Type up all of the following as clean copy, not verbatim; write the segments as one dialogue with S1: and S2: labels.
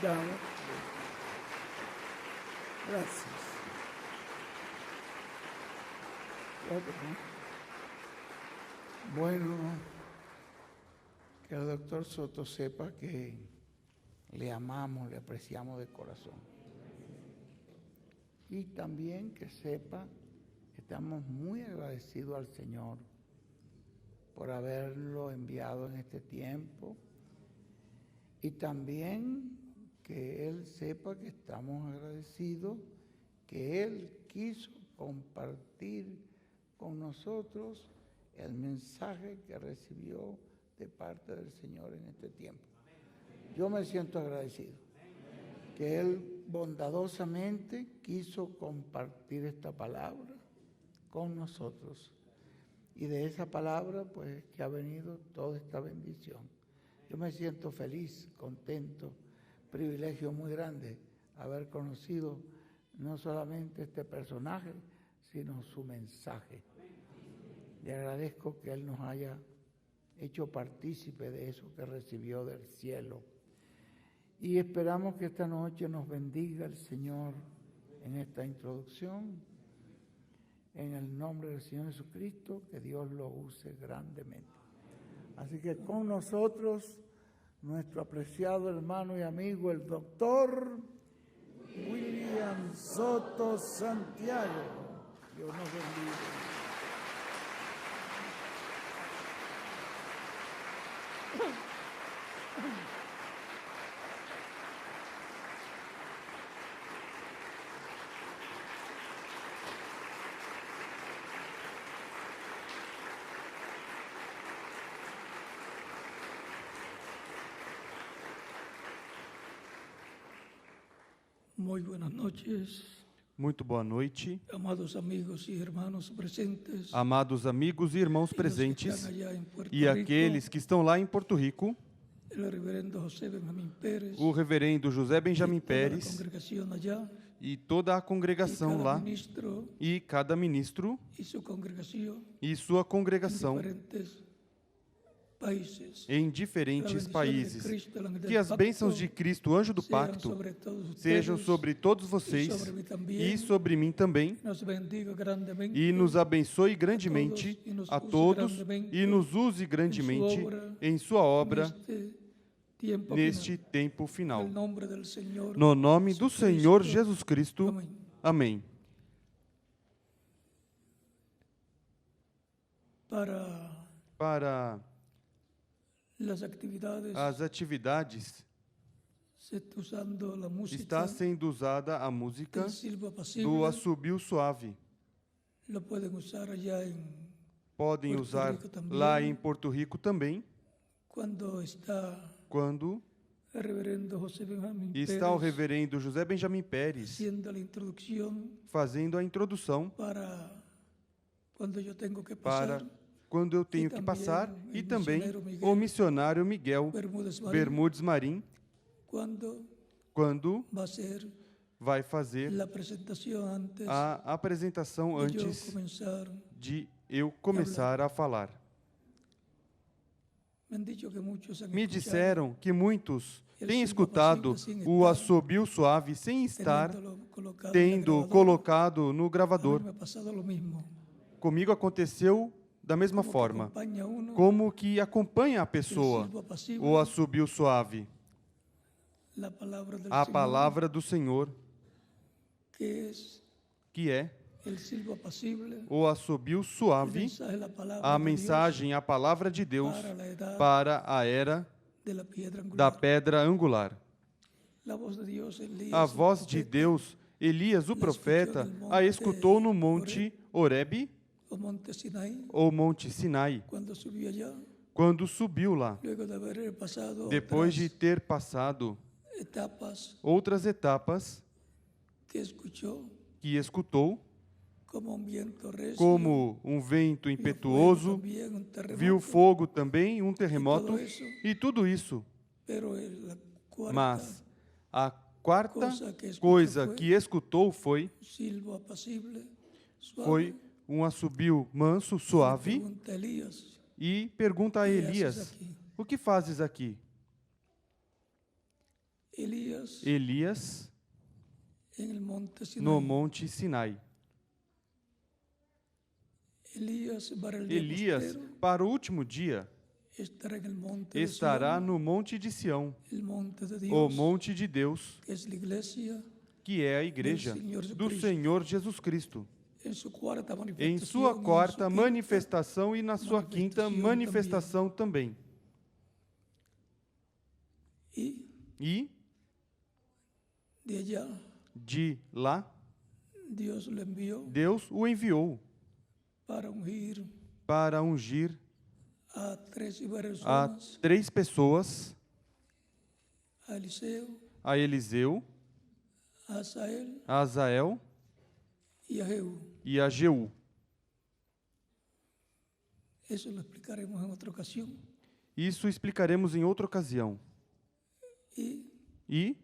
S1: damos. Gracias. Bueno, que el doctor Soto sepa que le amamos, le apreciamos de corazón. Y también que sepa que estamos muy agradecidos al Señor por haberlo enviado en este tiempo. Y también que Él sepa que estamos agradecidos, que Él quiso compartir con nosotros el mensaje que recibió de parte del Señor en este tiempo. Yo me siento agradecido, que Él bondadosamente quiso compartir esta palabra con nosotros. Y de esa palabra, pues, que ha venido toda esta bendición. Yo me siento feliz, contento, privilegio muy grande haber conocido no solamente este personaje, sino su mensaje. Le agradezco que Él nos haya hecho partícipe de eso que recibió del cielo. Y esperamos que esta noche nos bendiga el Señor en esta introducción. En el nombre del Señor Jesucristo, que Dios lo use grandemente. Así que con nosotros, nuestro apreciado hermano y amigo, el doctor William Soto Santiago. Dios nos bendiga.
S2: Muy buenas noches,
S3: Muito boa noite,
S2: amados amigos y hermanos presentes,
S3: amados amigos e irmãos
S2: y los que
S3: presentes
S2: están allá en Puerto
S3: e
S2: Rico,
S3: aqueles que estão lá em Porto Rico,
S2: el reverendo José Benjamín Pérez,
S3: o reverendo José Benjamin
S2: y toda la
S3: Pérez
S2: congregación allá,
S3: e toda a
S2: y
S3: congregação
S2: cada
S3: lá,
S2: ministro
S3: e cada ministro
S2: y su congregación
S3: e sua
S2: en
S3: congregação
S2: diferentes países.
S3: em
S2: La
S3: diferentes
S2: bendición de
S3: países.
S2: Cristo, el ángel del
S3: Que as
S2: pacto,
S3: bênçãos de Cristo, anjo do
S2: sean
S3: pacto,
S2: sobre todos
S3: sejam
S2: ustedes,
S3: sobre todos
S2: y
S3: vocês
S2: sobre mí también,
S3: e sobre mim também,
S2: nos bendiga grandemente,
S3: e nos abençoe grandemente a todos e nos use grandemente em sua obra neste tempo final.
S2: En el nombre del Señor
S3: No nome do Senhor
S2: Jesucristo.
S3: Jesus Cristo.
S2: Amém.
S3: Amém. Para
S2: Las actividades
S3: as atividades,
S2: se está usando la música
S3: está sendo usada a música
S2: del silbo apacible.
S3: do assobio suave.
S2: Lo pueden usar allá en
S3: Podem
S2: Porto
S3: usar
S2: Rico também.
S3: lá em Porto Rico também,
S2: cuando está
S3: quando
S2: el reverendo José Benjamín
S3: está o
S2: Pérez
S3: reverendo José Benjamin Pérez
S2: haciendo la introducción
S3: fazendo a introdução
S2: para cuando yo tengo que pasar.
S3: para quando eu tenho que
S2: também
S3: passar,
S2: o
S3: e também
S2: missionário Miguel
S3: o missionário Miguel
S2: Bermúdez Marín,
S3: Bermudes Marim,
S2: cuando
S3: quando
S2: va a ser
S3: vai fazer
S2: la presentación antes
S3: a apresentação
S2: de yo
S3: antes
S2: comenzar.
S3: de eu começar a falar.
S2: Me han dicho que muchos han
S3: Me
S2: escuchado
S3: disseram que muitos
S2: el
S3: têm
S2: silbo
S3: escutado
S2: apacible sin
S3: o
S2: estar
S3: assobio suave sem estar
S2: teniéndolo colocado en la
S3: tendo
S2: grabadora.
S3: colocado no
S2: A mí
S3: gravador.
S2: me ha pasado lo mismo.
S3: Comigo aconteceu da mesma
S2: Como que
S3: forma,
S2: acompaña uno
S3: como que acompanha a
S2: el
S3: pessoa
S2: silbo apacible,
S3: o assobio suave,
S2: la palabra del
S3: a
S2: Señor,
S3: palavra do Senhor,
S2: que es
S3: que é
S2: el silbo apacible,
S3: o assobio
S2: el
S3: suave,
S2: mensaje, la palabra
S3: a
S2: de
S3: mensagem, a palavra de
S2: Dios
S3: Deus
S2: para la edad
S3: para a era
S2: de la piedra
S3: da
S2: angular.
S3: pedra angular.
S2: La voz de Dios, Elías,
S3: A
S2: el
S3: voz de
S2: profeta,
S3: Deus, Elias, o profeta, a escutou no monte Horebe,
S2: o monte Sinaí,
S3: ou monte Sinai,
S2: cuando subió allá,
S3: quando subiu lá,
S2: luego de haber pasado
S3: depois de
S2: otras
S3: ter passado
S2: etapas
S3: outras etapas
S2: que escuchou
S3: que escutou,
S2: como un viento recio,
S3: como um vento
S2: vio fuego
S3: impetuoso,
S2: también, un terremoto,
S3: viu fogo também, um terremoto,
S2: todo eso.
S3: e tudo isso.
S2: Pero la cuarta
S3: Mas a quarta
S2: coisa
S3: coisa
S2: foi
S3: que escutou foi
S2: silbo apacible, suave.
S3: foi um assobio manso, suave,
S2: Pergunta a Elías,
S3: e pergunta a
S2: "Que haces
S3: Elias:
S2: aqui?"
S3: o que fazes aqui? Elias no Monte Sinai. Elias, para o último dia, estará no Monte de Sião, o Monte de Deus, que é a Igreja do Senhor Jesus Cristo, em sua quarta manifestação e na sua quinta manifestação também. E de lá, Deus o enviou para ungir a 3 pessoas, a Eliseu, a Azael e a Jeú. Isso explicaremos em outra ocasião. E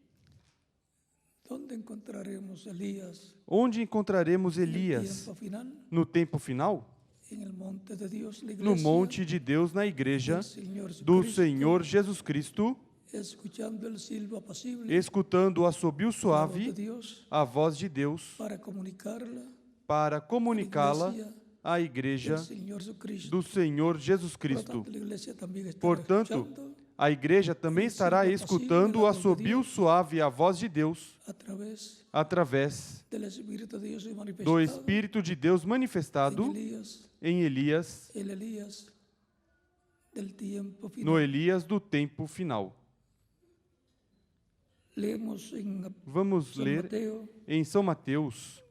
S3: onde encontraremos Elias no tempo final? No monte de Deus, na igreja do Senhor Jesus Cristo, escutando o assobio suave, a voz de Deus, para comunicá-la à igreja do Senhor Jesus Cristo. Portanto, a igreja também estará escutando o assobio suave, a voz de Deus, através do Espírito de Deus manifestado em Elias, no Elias do tempo final. Vamos ler em São Mateus,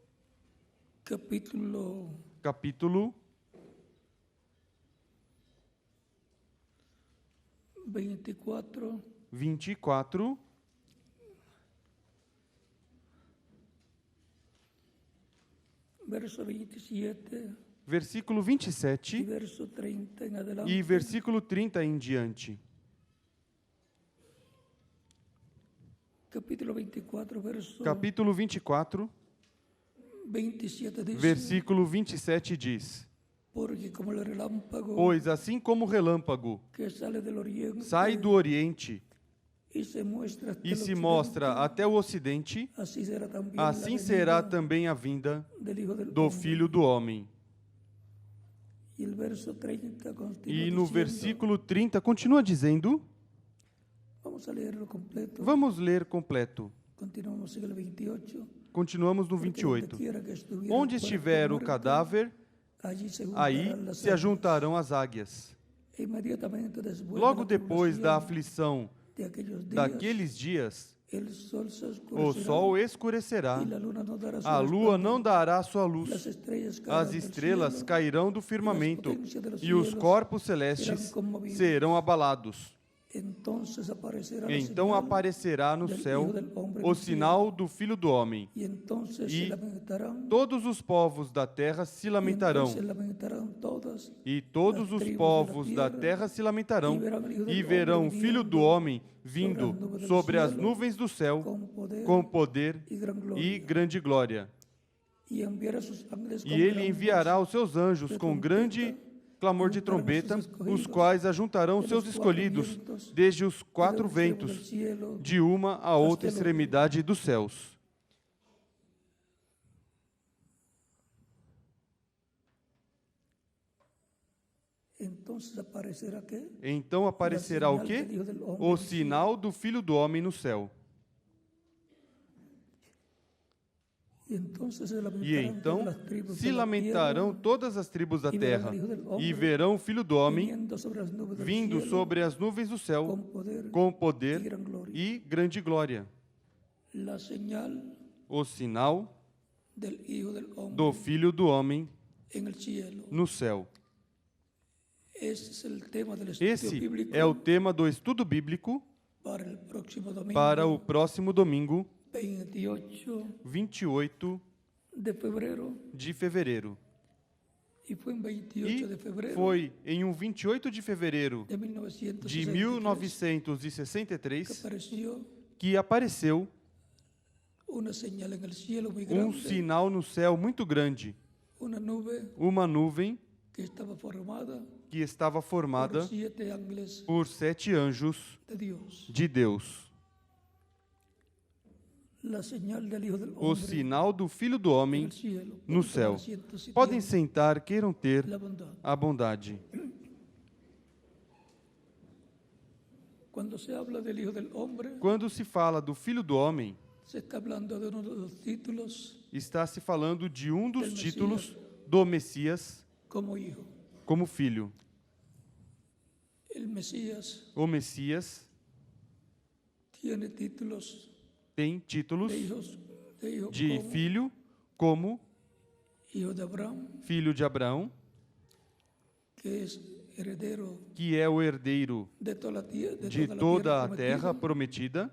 S3: capítulo 24, versículo 27 e versículo 30 em diante. Capítulo 24, versículo 27 diz: Pois assim como o relâmpago sai do Oriente e se mostra até o Ocidente, assim será também a vinda do Filho do Homem. E no versículo 30 continua dizendo, vamos ler completo. Continuamos no 28. Onde estiver o cadáver, aí se ajuntarão as águias. Logo depois da aflição daqueles dias, o sol escurecerá, a lua não dará sua luz, as estrelas cairão do firmamento e os corpos celestes serão abalados. Então aparecerá no céu o sinal do Filho do Homem, e todos os povos da terra se lamentarão. E todos os povos da terra se lamentarão e verão o Filho do Homem vindo sobre as nuvens do céu com poder e grande glória. E ele enviará os seus anjos com grande clamor de trombeta, os quais ajuntarão seus escolhidos desde os 4 ventos, de uma a outra extremidade dos céus. Então aparecerá o quê? O sinal do Filho do Homem no céu. E então se lamentarão todas as tribos da terra, e verão o Filho do Homem vindo sobre as nuvens do céu, com poder e grande glória. O sinal do Filho do Homem no céu. Esse é o tema do estudo bíblico para o próximo domingo, 28 de fevereiro. E foi em um 28 de fevereiro de 1963 que apareceu um sinal no céu muito grande, uma nuvem que estava formada por 7 anjos de Deus. o sinal do Filho do Homem no céu. Podem sentar, queiram ter a bondade. Quando se fala do Filho do Homem, está se falando de um dos títulos do Messias como filho. O Messias tem títulos de filho, como filho de Abraão, que é o herdeiro de toda a terra prometida,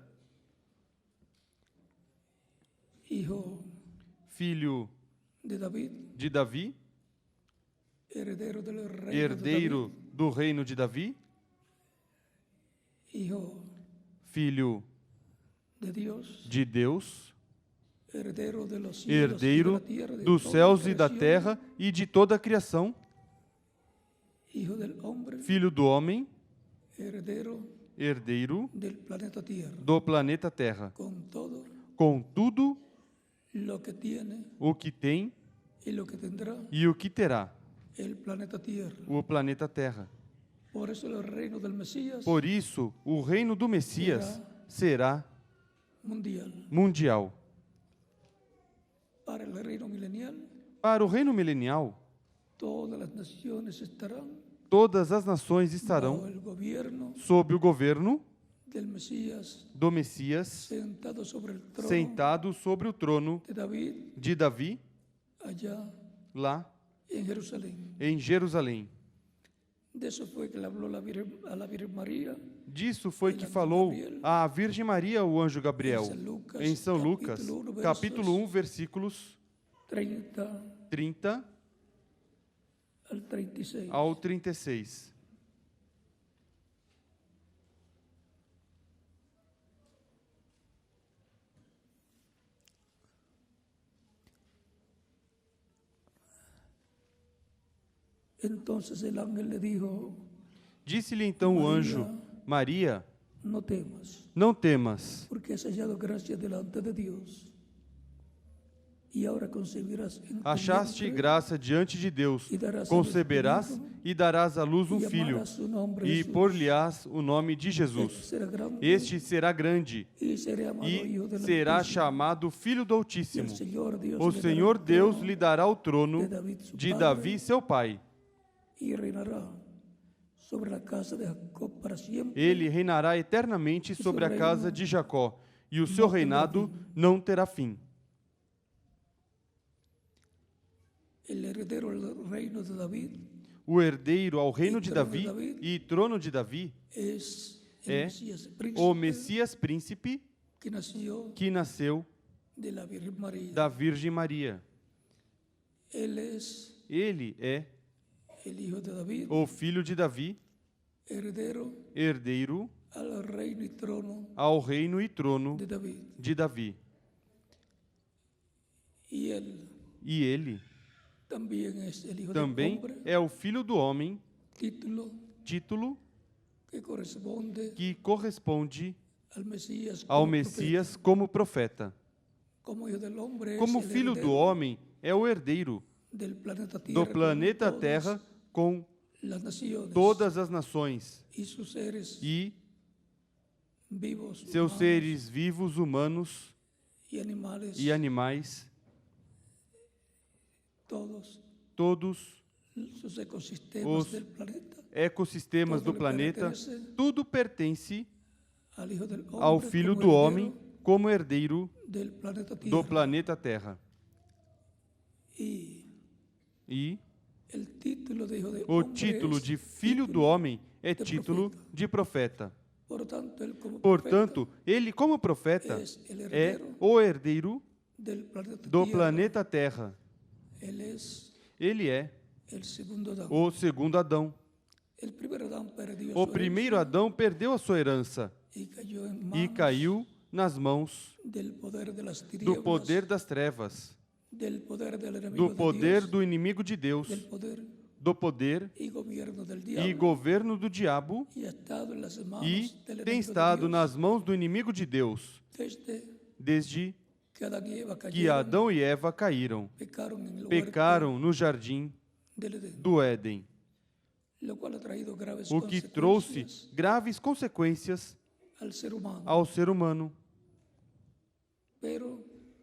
S3: filho de Davi, herdeiro do reino de Davi, filho de Deus, herdeiro dos céus e da terra e de toda a criação, filho do homem, herdeiro do planeta Terra, com tudo o que tem e o que terá o planeta Terra. Por isso, o reino do Messias será mundial. Para o reino milenial, todas as nações estarão sob o governo do Messias, sentado sobre o trono de Davi, lá em Jerusalém. Disso foi que falou a Virgem Maria o anjo Gabriel, em São Lucas, capítulo 1, versículos 30 ao 36. Disse-lhe então o anjo: Maria, não temas,
S2: porque has hallado gracia delante de Deus.
S3: Achaste graça diante de Deus, conceberás e darás à luz um filho, e por-lhe-ás o nome de Jesus. Este será grande e será chamado Filho do Altíssimo. O Senhor Deus lhe dará o trono de Davi, seu pai. Ele reinará eternamente sobre a casa de Jacó, e o seu reinado não terá fim. O herdeiro ao reino de Davi e trono de Davi é o Messias príncipe que nasceu da Virgem Maria. Ele é o filho de Davi, herdeiro ao reino e trono de Davi. E ele também é o Filho do Homem, título que corresponde ao Messias como profeta. Como Filho do Homem, é o herdeiro do planeta Terra com todas as nações e seus seres vivos, humanos e animais, todos os ecossistemas do planeta, tudo pertence ao Filho do Homem como herdeiro do planeta Terra. E o título de Filho do Homem é título de profeta. Portanto, ele como profeta é o herdeiro do planeta Terra. Ele é o segundo Adão. O primeiro Adão perdeu a sua herança e caiu nas mãos do poder das trevas, do poder do inimigo de Deus, do poder e governo do diabo, e tem estado nas mãos do inimigo de Deus desde que Adão e Eva caíram. Pecaram no jardim do Éden, o que trouxe graves consequências ao ser humano.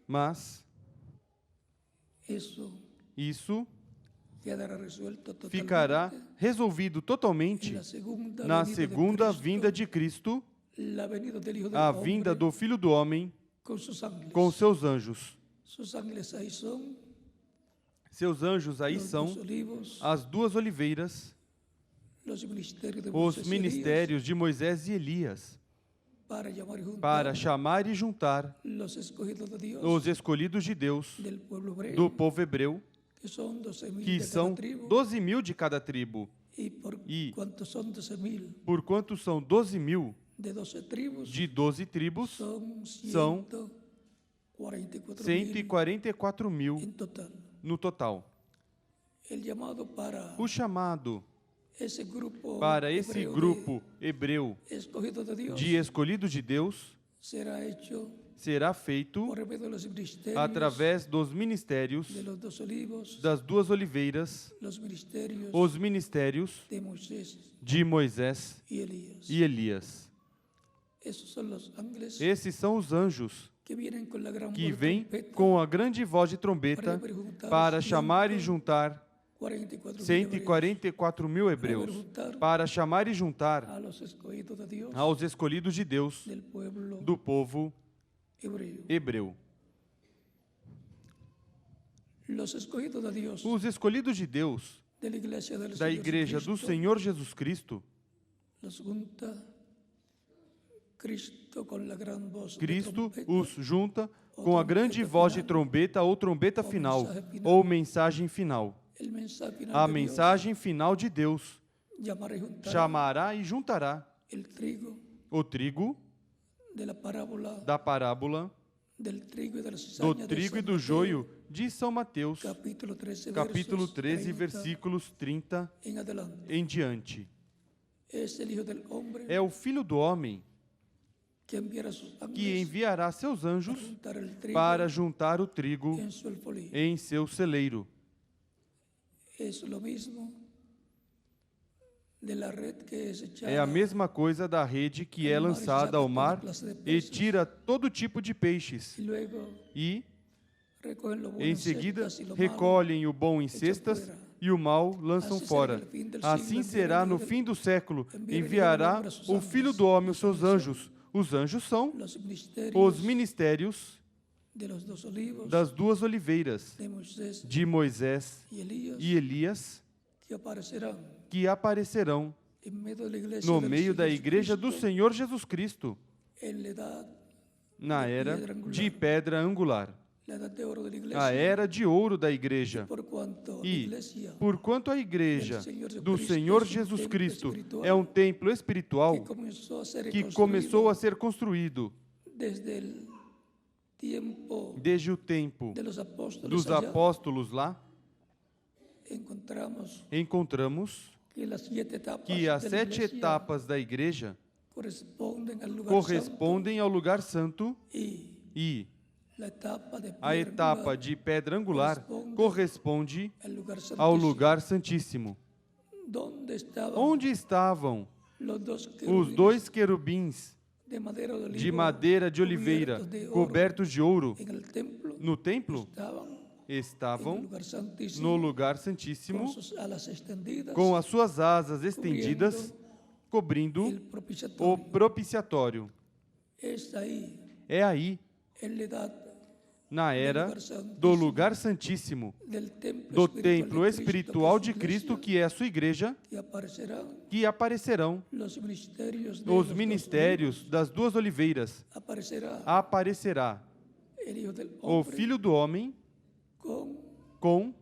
S3: Mas isso ficará resolvido totalmente na segunda vinda de Cristo, a vinda do Filho do Homem com seus anjos. Seus anjos aí são as duas oliveiras, os ministérios de Moisés e Elias, para chamar e juntar os escolhidos de Deus do povo hebreu, que são 12.000 de cada tribo. E por quanto são 12.000 de 12 tribos, são 144.000 no total. O chamado para esse grupo hebreu de escolhidos de Deus será feito através dos ministérios das duas oliveiras, os ministérios de Moisés e Elias. Esses são os anjos que vêm com a grande voz de trombeta para chamar e juntar 144.000 hebreus, para chamar e juntar aos escolhidos de Deus do povo hebreu. Os escolhidos de Deus da Igreja do Senhor Jesus Cristo, Cristo os junta com a grande voz de trombeta ou trombeta final, ou mensagem final. A mensagem final de Deus chamará e juntará o trigo da parábola do trigo e do joio de São Mateus, capítulo 13, versículos 30 em diante. É o Filho do Homem que enviará seus anjos para juntar o trigo em seu celeiro. É a mesma coisa da rede que é lançada ao mar e tira todo tipo de peixes. E, em seguida, recolhem o bom em cestas e o mal lançam fora. Assim será no fim do século. Enviará o Filho do Homem os seus anjos. Os anjos são os ministérios das duas oliveiras de Moisés e Elias, que aparecerão no meio da Igreja do Senhor Jesus Cristo, na era de pedra angular, a era de ouro da Igreja. E, porquanto a Igreja do Senhor Jesus Cristo é um templo espiritual que começou a ser construído desde o tempo dos apóstolos lá, encontramos que as 7 etapas da Igreja correspondem ao lugar santo e a etapa de pedra angular corresponde ao lugar santíssimo. Onde estavam os 2 querubins de madeira de oliveira cobertos de ouro no templo? Estavam no lugar santíssimo com as suas asas estendidas, cobrindo o propiciatório. É aí, na era do lugar santíssimo, do templo espiritual de Cristo, que é a sua Igreja, que aparecerão os ministérios das duas oliveiras. Aparecerá o Filho do Homem com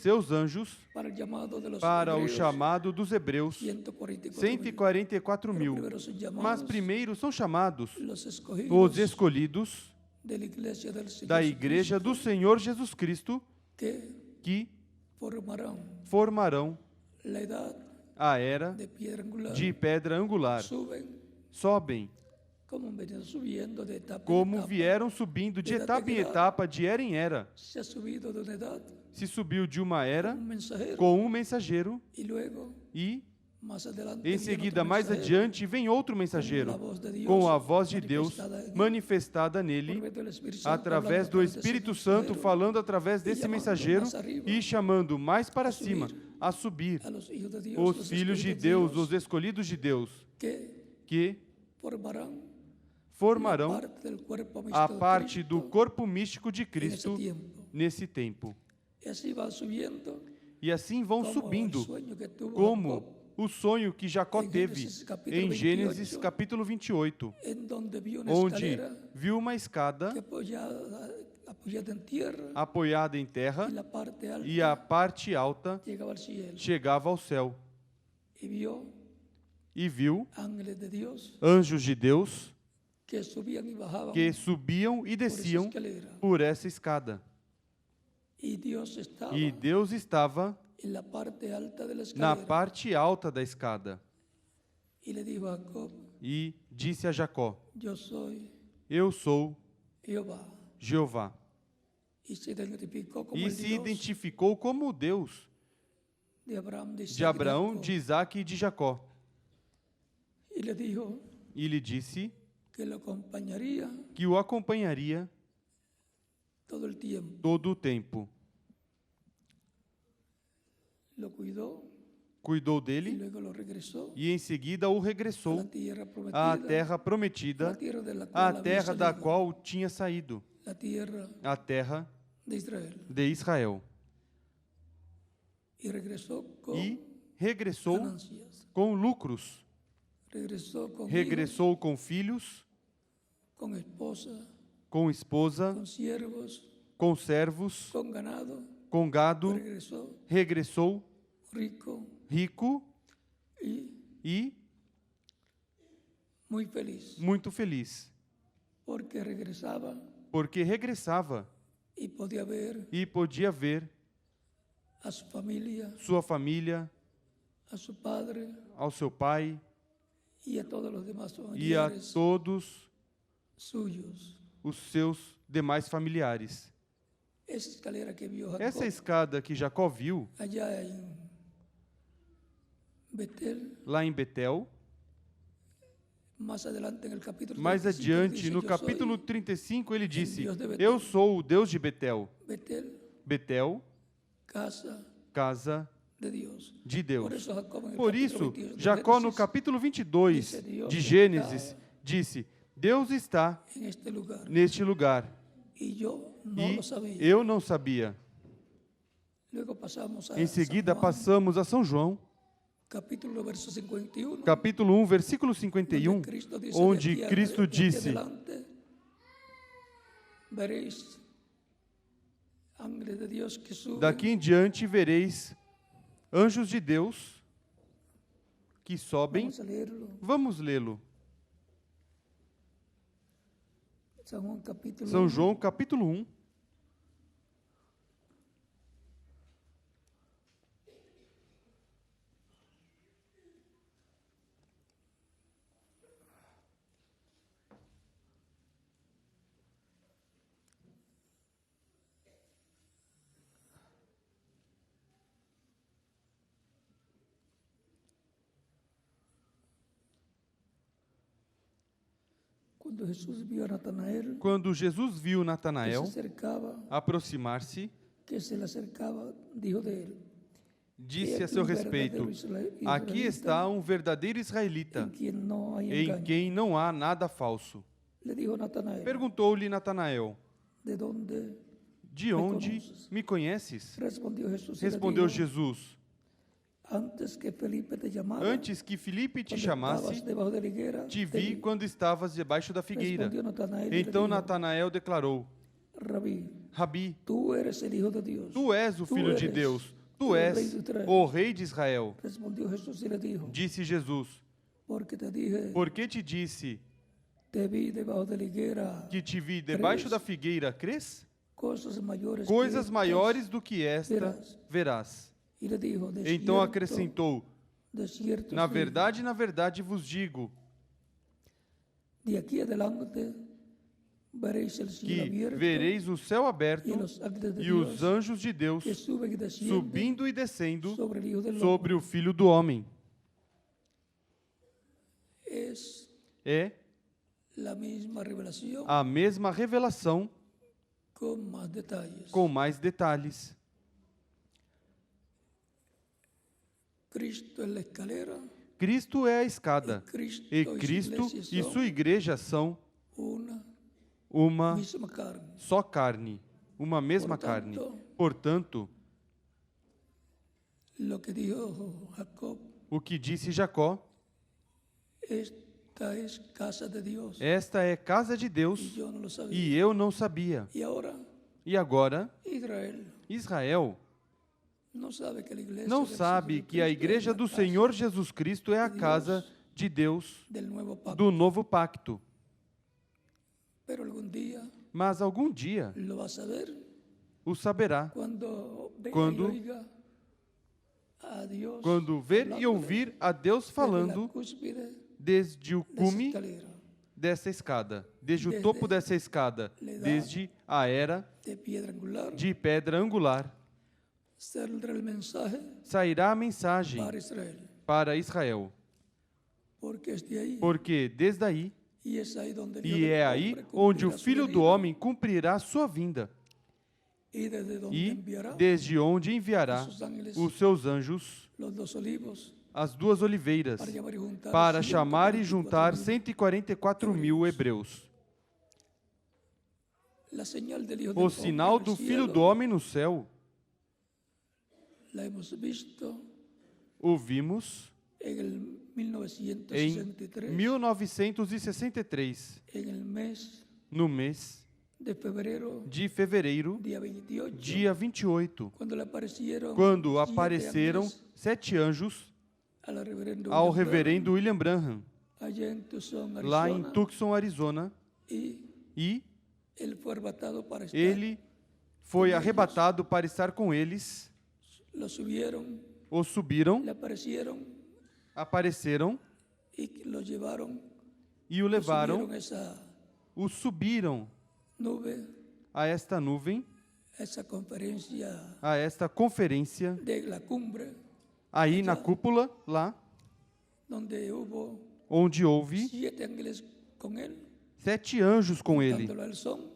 S3: seus anjos para o chamado dos hebreus, 144.000. Mas primeiro são chamados os escolhidos da Igreja do Senhor Jesus Cristo, que formarão a era de pedra angular. Sobem como vieram subindo de etapa em etapa, de era em era. Se subiu de uma era com um mensageiro e em seguida, mais adiante, vem outro mensageiro, com a voz de Deus manifestada nele, através do Espírito Santo, falando através desse mensageiro e chamando mais para cima, a subir, os filhos de Deus, os escolhidos de Deus, que formarão a parte do corpo místico de Cristo nesse tempo. E assim vão subindo, como o sonho que Jacó teve em Gênesis capítulo 28, onde viu uma escada apoiada em terra e a parte alta chegava ao céu. E viu anjos de Deus que subiam e desciam por essa escada. E Deus estava na parte alta da escada. E disse a Jacó: Eu sou Jeová. E se identificou como o Deus de Abraão, de Isaque e de Jacó. E lhe disse que o acompanharia todo o tempo. Cuidou dele e em seguida o regressou à terra prometida, à terra da qual tinha saído, a terra de Israel. E regressou com lucros, regressou com filhos, com esposa, com servos, com gado, regressou rico e muito feliz, porque regressava e podia ver sua família, ao seu pai e a todos os seus demais familiares. Essa escada que Jacó viu lá em Betel, mais adiante, no capítulo 35, ele disse: Eu sou o Deus de Betel. Betel, casa de Deus. Por isso, Jacó, no capítulo 22 de Gênesis, disse: Deus está neste lugar. E eu não sabia. Em seguida, passamos a São João, capítulo 1, versículo 51, onde Cristo disse: Daqui em diante vereis anjos de Deus que sobem. Vamos lê-lo. São João, capítulo 1. Quando Jesus viu Natanael aproximar-se, disse a seu respeito: Aqui está um verdadeiro israelita, em quem não há nada falso. Perguntou-lhe Natanael: De onde me conheces? Respondeu Jesus: Antes que Filipe te chamasse, te vi quando estavas debaixo da figueira. Então Natanael declarou: Rabi, tu és o Filho de Deus, tu és o Rei de Israel. Disse Jesus: Porque te disse que te vi debaixo da figueira, crês? Coisas maiores do que esta verás. Então acrescentou: Na verdade vos digo
S2: De aqui adelante vereis el cielo
S3: que
S2: abierto
S3: vereis o céu aberto e os anjos de Deus
S2: que suben y descienden
S3: subindo e descendo
S2: sobre el Hijo del
S3: sobre
S2: Hombre.
S3: o Filho do Homem.
S2: Es
S3: É
S2: la misma revelación
S3: a mesma revelação
S2: con más detalles.
S3: com mais detalhes.
S2: Cristo es la escalera
S3: Cristo é a escada, e
S2: su
S3: Cristo
S2: iglesia
S3: e
S2: son
S3: sua igreja são
S2: una
S3: uma
S2: misma carne.
S3: só carne, uma mesma carne. Portanto,
S2: Lo que dijo Jacob,
S3: o que disse Jacó,
S2: esta es casa de Dios.
S3: esta é casa de Deus,
S2: Y yo no lo sabía.
S3: e eu não sabia.
S2: Y ahora
S3: E agora,
S2: Israel
S3: Israel
S2: não sabe que a igreja
S3: não
S2: del
S3: sabe
S2: Señor
S3: que a
S2: Cristo
S3: igreja
S2: es la
S3: do
S2: casa
S3: Senhor Jesus Cristo é a casa de Deus
S2: del nuevo pacto.
S3: do novo pacto.
S2: Pero algún día
S3: Mas algum dia
S2: lo va a saber
S3: o saberá,
S2: cuando vea
S3: Quando-
S2: y oiga a Dios
S3: quando ver e
S2: hablándole
S3: ouvir a Deus
S2: desde
S3: falando
S2: la cúspide
S3: desde o
S2: de esa
S3: cume
S2: escalera,
S3: dessa escada, desde o
S2: Desde
S3: topo dessa escada,
S2: le dá
S3: desde a era
S2: de piedra angular,
S3: de pedra angular,
S2: saldrá el mensaje
S3: sairá a mensagem
S2: para Israel,
S3: para Israel.
S2: porque es de ahí
S3: Porque desde aí,
S2: y es ahí donde el Hijo
S3: e
S2: del
S3: é aí
S2: Hombre
S3: onde o
S2: cumplirá su
S3: Filho do
S2: venida,
S3: Homem cumprirá sua vinda,
S2: y desde donde
S3: e
S2: enviará
S3: desde onde enviará
S2: a sus ángeles
S3: os seus anjos,
S2: los dos olivos
S3: as duas oliveiras,
S2: para llamar y juntar
S3: para chamar e
S2: 144.000.
S3: juntar 144.000 hebreus.
S2: La señal del Hijo del
S3: O
S2: Hombre
S3: sinal
S2: en el
S3: do Filho
S2: cielo
S3: do Homem no céu,
S2: la hemos visto
S3: o vimos
S2: en el
S3: em
S2: 1963,
S3: 1963,
S2: en el mes
S3: no mês
S2: de febrero,
S3: de fevereiro,
S2: día 28,
S3: dia 28,
S2: cuando le aparecieron
S3: quando
S2: 7
S3: apareceram
S2: ángeles
S3: 7 anjos
S2: al reverendo
S3: ao
S2: William
S3: reverendo William Branham,
S2: Branham, allá en Tucson,
S3: lá em
S2: Arizona,
S3: Tucson, Arizona,
S2: y
S3: e
S2: él fue arrebatado para estar.
S3: ele foi arrebatado para estar com eles,
S2: Lo subieron,
S3: o subiram,
S2: le
S3: apareceram
S2: y lo llevaron,
S3: e o levaram,
S2: subieron esa
S3: o subiram
S2: nube,
S3: a esta nuvem,
S2: esa conferencia
S3: a esta conferência,
S2: de la cumbre,
S3: aí na cúpula, lá,
S2: donde hubo
S3: onde houve
S2: 7 ángeles con él,
S3: 7 anjos com ele.
S2: dándolo al son,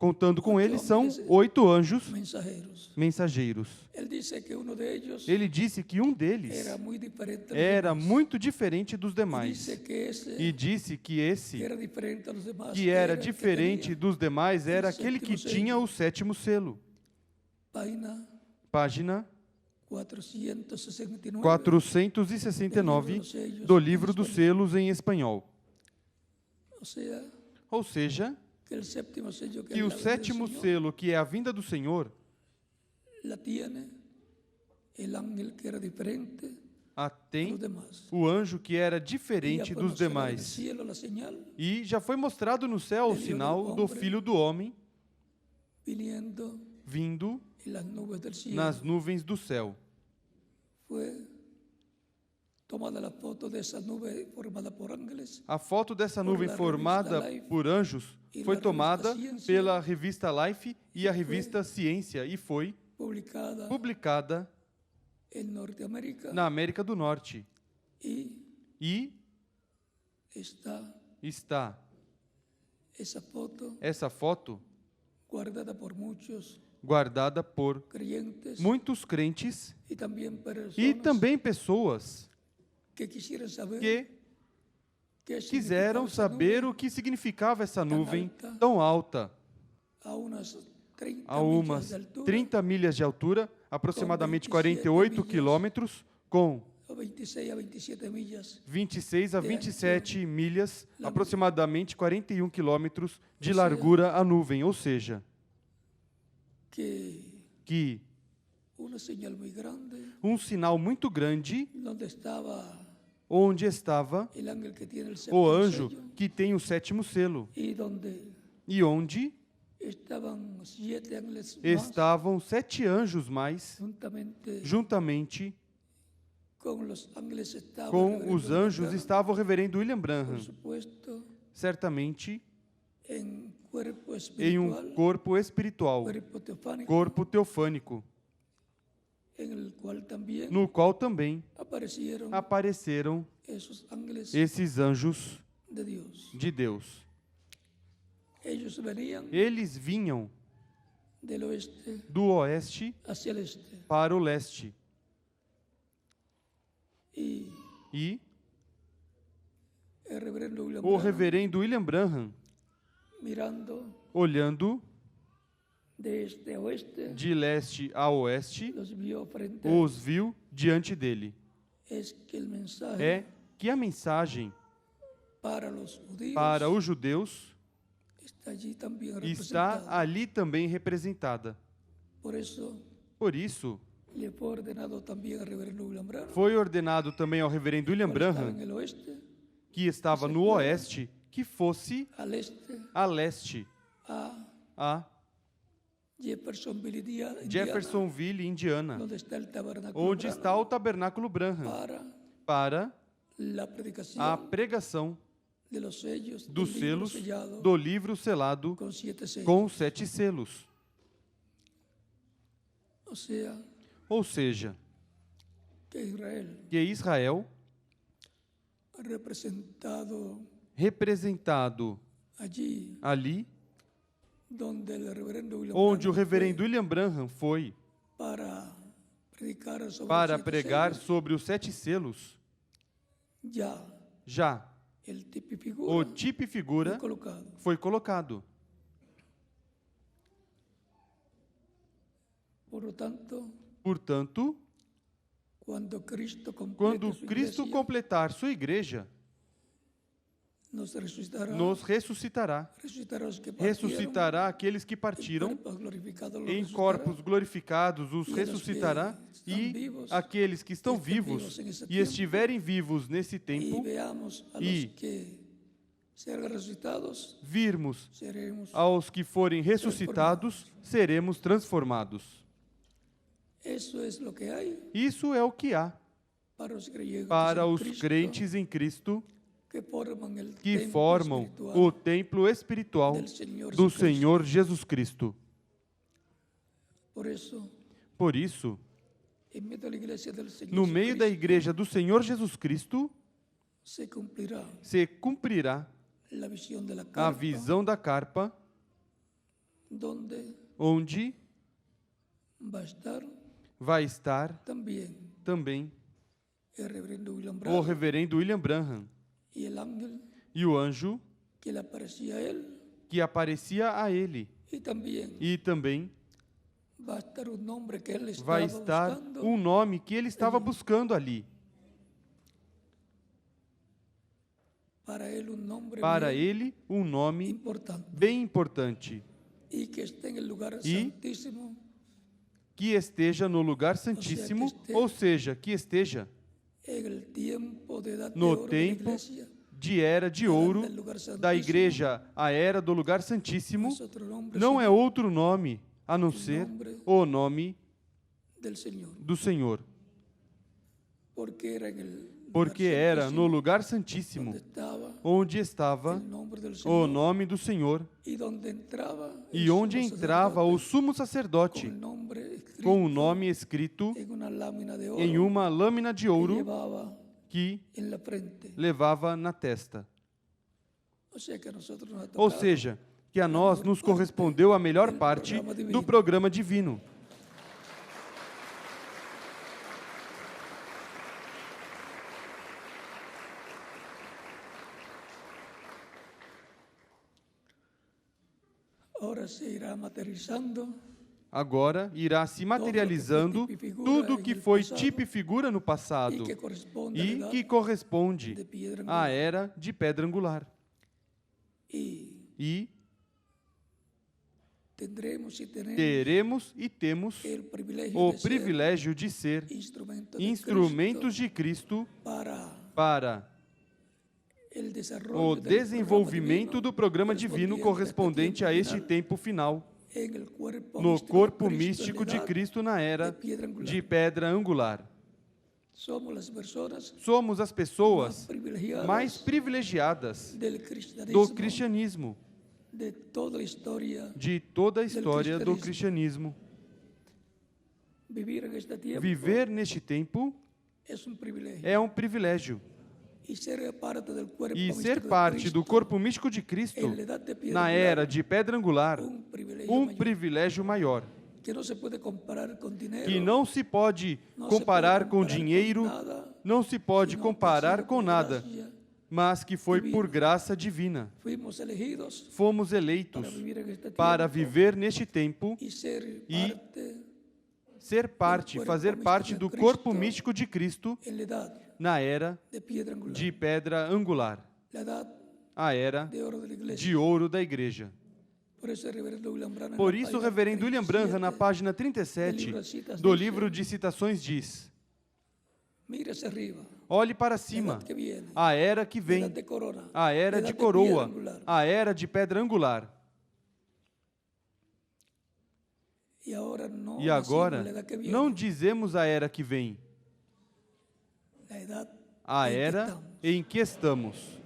S3: Contando com ele, são 8 anjos
S2: mensajeros.
S3: mensageiros.
S2: Él dice que uno de ellos
S3: Ele disse que um deles
S2: era muy diferente a los
S3: era
S2: demás.
S3: muito diferente dos demais.
S2: Dice que ese
S3: E disse que
S2: que
S3: esse,
S2: era diferente a los demás,
S3: que era
S2: el que
S3: diferente
S2: tenía.
S3: dos demais, era aquele que
S2: sétimo
S3: tinha o 7º selo.
S2: Página
S3: Página
S2: 469.
S3: 469 do livro dos selos em espanhol.
S2: O sea,
S3: Ou seja,
S2: que el séptimo sello, que
S3: que
S2: es
S3: o
S2: la venida del
S3: 7º
S2: Señor,
S3: selo, que é a vinda do Senhor,
S2: la tiene el ángel que era diferente
S3: a
S2: a
S3: tem
S2: los demás.
S3: o anjo que era
S2: Y ya
S3: diferente
S2: fue
S3: dos
S2: mostrado en el
S3: demais.
S2: cielo la señal
S3: E já foi mostrado no céu o sinal do Filho do Homem
S2: viniendo
S3: vindo
S2: en las nubes del cielo.
S3: nas nuvens do céu.
S2: Fue tomada la foto de esa nube formada por ángeles,
S3: A foto dessa
S2: Por
S3: nuvem
S2: la
S3: formada
S2: revista Life
S3: por anjos
S2: e
S3: foi
S2: la
S3: tomada
S2: revista Ciência
S3: pela revista Life e a revista Ciência e foi
S2: publicada
S3: publicada
S2: en Norteamérica,
S3: na América do Norte.
S2: y
S3: E
S2: está
S3: está
S2: esa foto
S3: essa foto
S2: guardada por muchos
S3: guardada por
S2: creyentes
S3: muitos crentes
S2: y también personas
S3: e também pessoas
S2: que quisieran saber
S3: que
S2: qué
S3: quiseram
S2: significaba esa
S3: saber
S2: nube
S3: o que significava essa nuvem
S2: alta,
S3: tão alta,
S2: a unas 30
S3: a
S2: millas
S3: umas
S2: de altura,
S3: 30 milhas de altura, aproximadamente
S2: 27
S3: 48
S2: milhas.
S3: quilômetros, com
S2: o 26 a 27 millas
S3: 26 a
S2: de
S3: 27 milhas,
S2: La
S3: aproximadamente 41 quilômetros de
S2: Ou seja,
S3: largura a nuvem, ou seja,
S2: que una señal muy grande
S3: um sinal muito grande
S2: donde estaba
S3: onde estava
S2: el ángel que tiene el
S3: o
S2: séptimo
S3: anjo
S2: sello
S3: que tem o 7º selo,
S2: y donde
S3: e onde
S2: estaban 7 ángeles más
S3: estavam 7 anjos mais,
S2: juntamente
S3: juntamente
S2: con los ángeles estaba el
S3: com
S2: reverendo
S3: os anjos
S2: Branham,
S3: estava o reverendo William
S2: por
S3: Branham,
S2: supuesto,
S3: certamente
S2: em
S3: um corpo espiritual, corpo teofânico, no qual também apareceram esses anjos de Deus. Eles vinham do oeste para o leste. E o reverendo William Branham, olhando de leste a oeste, os viu diante dele. É que a mensagem para os judeus está ali também representada. Por isso, foi ordenado também ao reverendo William Branham, que estava no oeste, que fosse a leste, a Jeffersonville, Indiana, onde está o tabernáculo Branham, para a pregação dos selos do livro selado com 7 selos. Ou seja, que Israel, representado ali, onde o reverendo William Branham foi para pregar sobre os 7 selos, já o tipo e figura foi colocado. Portanto, quando Cristo completar sua igreja, nos ressuscitará. Ressuscitará aqueles que partiram em corpos glorificados, os ressuscitará, e aqueles que estão vivos e estiverem vivos nesse tempo, e virmos aos que forem ressuscitados, seremos transformados. Isso é o que há para os crentes em Cristo, que formam o templo espiritual do Senhor Jesus Cristo. Por isso, no meio da igreja do Senhor Jesus Cristo, se cumprirá a visão da carpa, onde vai estar também o reverendo William Branham e o anjo que aparecia a ele. E também vai estar um nome que ele estava buscando ali. Para ele, um nome bem importante. E que esteja no lugar santíssimo, ou seja, que esteja no tempo de era de ouro da igreja, a era do lugar santíssimo, não é outro nome a não ser o nome do Senhor. Porque era no lugar santíssimo onde estava o nome do Senhor, e onde entrava o sumo sacerdote com o nome escrito em uma lâmina de ouro que levava na testa. Ou seja, que a nós nos correspondeu a melhor parte do programa divino. Agora irá se materializando tudo o que foi tipo e figura no passado e que corresponde à era de pedra angular. E teremos e temos o privilégio de ser instrumentos de Cristo para o desenvolvimento do programa divino correspondente a este tempo final, no corpo místico de Cristo na era de pedra angular. Somos as pessoas mais privilegiadas do cristianismo, de toda a história do cristianismo. Viver neste tempo é um privilégio. E ser parte do corpo místico de Cristo na era de pedra angular, um privilégio maior. Que não se pode comparar com dinheiro, não se pode comparar com nada, mas que foi por graça divina. Fomos eleitos para viver neste tempo e fazer parte do corpo místico de Cristo na era de pedra angular, a era de ouro da igreja. Por isso, o reverendo William Branham, na página 37 do livro de citações, diz: olhe para cima, a era que vem, a era de coroa, a era de pedra angular. E agora, não dizemos a era que vem, a era em que estamos.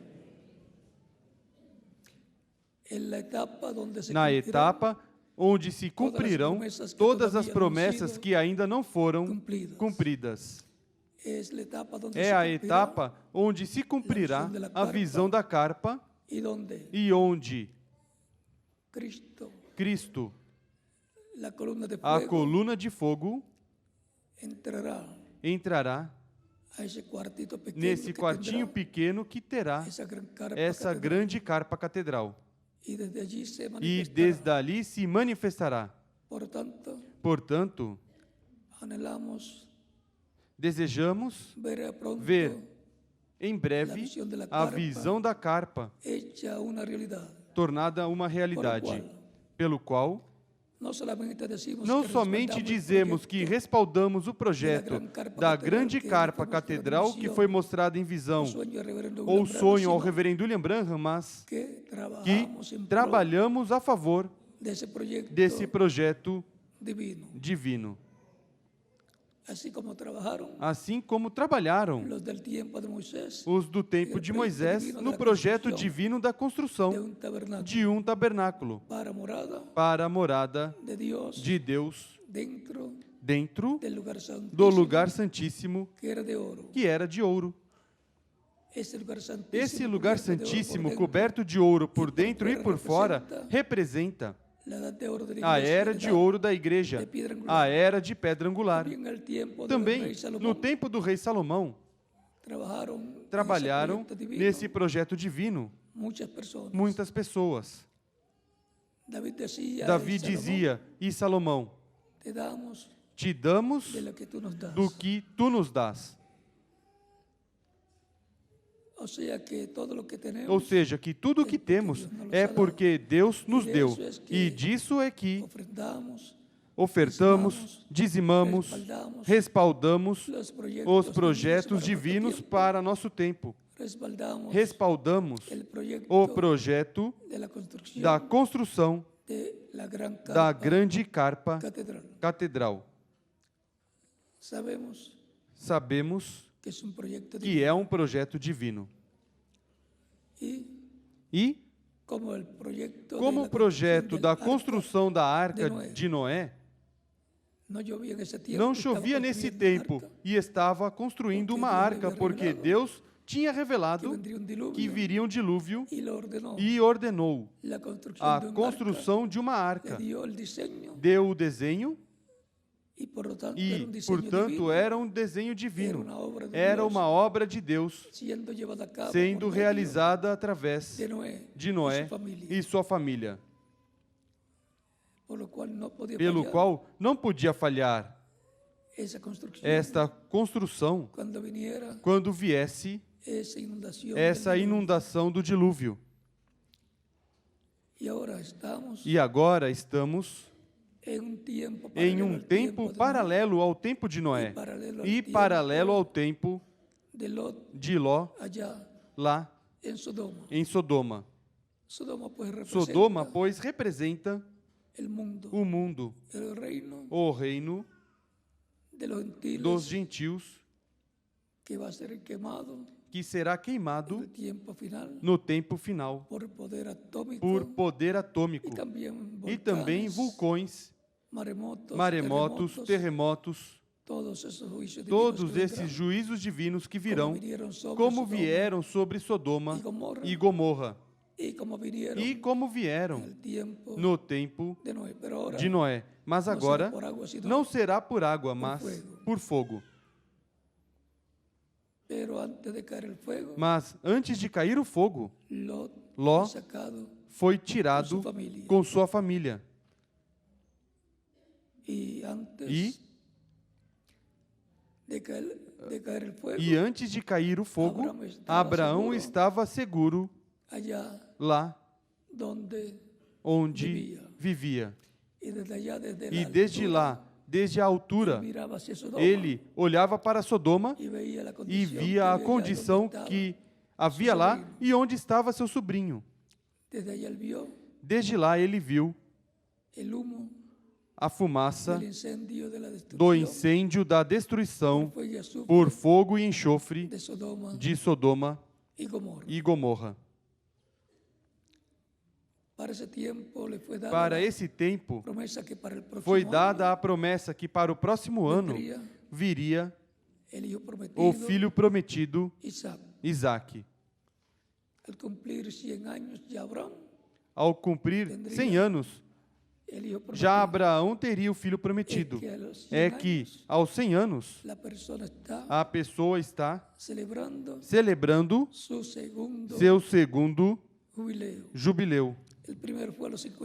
S3: Na etapa onde se cumprirão todas as promessas que ainda não foram cumpridas. É a etapa onde se cumprirá a visão da carpa e onde Cristo, a coluna de fogo, entrará nesse quartinho pequeno que terá essa grande carpa catedral. E desde ali se manifestará. Portanto, desejamos ver em breve a visão da carpa tornada uma realidade, pelo qual não somente dizemos que respaldamos o projeto da grande carpa catedral que foi mostrada em visão ou sonho ao reverendo William Branham, mas que trabalhamos a favor desse projeto divino. Assim como trabalharam os do tempo de Moisés no projeto divino da construção de um tabernáculo para a morada de Deus dentro do lugar santíssimo que era de ouro. Esse lugar santíssimo coberto de ouro por dentro e por fora representa a era de ouro da igreja, a era de pedra angular. Também, no tempo do rei Salomão, trabalharam nesse projeto divino muitas pessoas. Davi dizia, e Salomão, te damos do que tu nos dás. Ou seja, que tudo o que temos é porque Deus nos deu. E disso é que ofertamos, dizimamos, respaldamos os projetos divinos para nosso tempo. Respaldamos o projeto da construção da grande carpa catedral. Sabemos que é um projeto divino. E, como o projeto da construção da arca de Noé, não chovia nesse tempo e estava construindo uma arca, porque Deus tinha revelado que viria um dilúvio e ordenou a construção de uma arca. Deu o desenho e, portanto, era um desenho divino. Era uma obra de Deus sendo realizada através de Noé e sua família. Pelo qual não podia falhar esta construção quando viesse essa inundação do dilúvio. E agora estamos em um tempo paralelo ao tempo de Noé e paralelo ao tempo de Ló, lá em Sodoma. Sodoma, pois, representa o mundo, o reino dos gentios que será queimado no tempo final por poder atômico e também vulcões, maremotos, terremotos, todos esses juízos divinos que virão, como vieram sobre Sodoma e Gomorra, e como vieram no tempo de Noé. Mas agora não será por água, mas por fogo. Mas antes de cair o fogo, Ló foi tirado com sua família. E antes de cair o fogo, Abraão estava seguro lá onde vivia. E desde lá, desde a altura, ele olhava para Sodoma e via a condição que havia lá e onde estava seu sobrinho. Desde lá ele viu a fumaça do incêndio da destruição por fogo e enxofre de Sodoma e Gomorra. Para esse tempo, foi dada a promessa que para o próximo ano viria o filho prometido, Isaque. Ao cumprir 100 anos, já Abraão teria o filho prometido. É que aos 100 anos, a pessoa está celebrando seu segundo jubileu.